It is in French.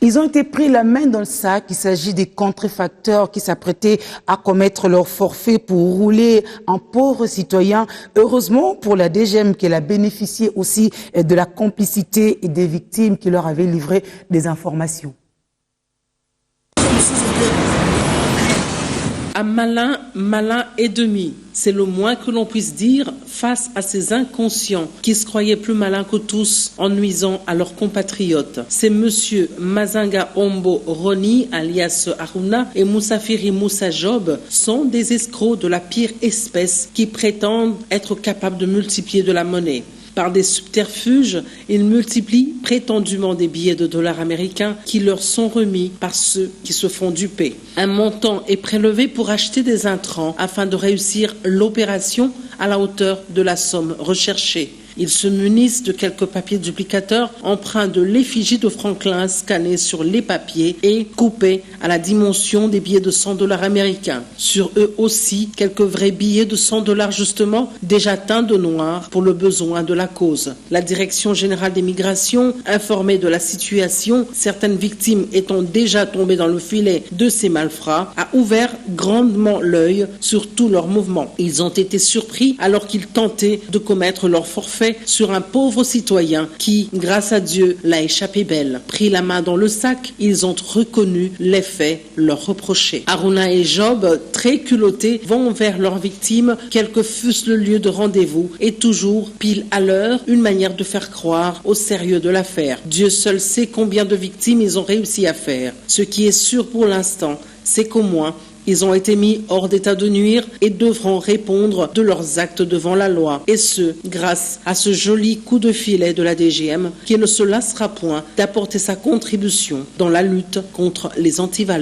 Ils ont été pris la main dans le sac. Il s'agit des contrefacteurs qui s'apprêtaient à commettre leur forfait pour rouler en pauvres citoyens. Heureusement pour la DGM qu'elle a bénéficié aussi de la complicité des victimes qui leur avaient livré des informations. Un malin, malin et demi. C'est le moins que l'on puisse dire face à ces inconscients qui se croyaient plus malins que tous en nuisant à leurs compatriotes. C'est monsieur Mazinga Ombo Roni, alias Aruna, et Moussafiri Moussa Job sont des escrocs de la pire espèce qui prétendent être capables de multiplier de la monnaie. Par des subterfuges, ils multiplient prétendument des billets de dollars américains qui leur sont remis par ceux qui se font duper. Un montant est prélevé pour acheter des intrants afin de réussir l'opération à la hauteur de la somme recherchée. Ils se munissent de quelques papiers duplicateurs empreints de l'effigie de Franklin scannés sur les papiers et coupés à la dimension des billets de 100 dollars américains. Sur eux aussi, quelques vrais billets de 100 dollars justement, déjà teints de noir pour le besoin de la cause. La Direction générale des migrations, informée de la situation, certaines victimes étant déjà tombées dans le filet de ces malfrats, a ouvert grandement l'œil sur tous leurs mouvements. Ils ont été surpris alors qu'ils tentaient de commettre leur forfait sur un pauvre citoyen qui, grâce à Dieu, l'a échappé belle. Pris la main dans le sac, ils ont reconnu les faits leur reprochés. Aruna et Job, très culottés, vont vers leurs victimes, quel que fût le lieu de rendez-vous, et toujours, pile à l'heure, une manière de faire croire au sérieux de l'affaire. Dieu seul sait combien de victimes ils ont réussi à faire. Ce qui est sûr pour l'instant, c'est qu'au moins, ils ont été mis hors d'état de nuire et devront répondre de leurs actes devant la loi. Et ce, grâce à ce joli coup de filet de la DGM qui ne se lassera point d'apporter sa contribution dans la lutte contre les antivaleurs.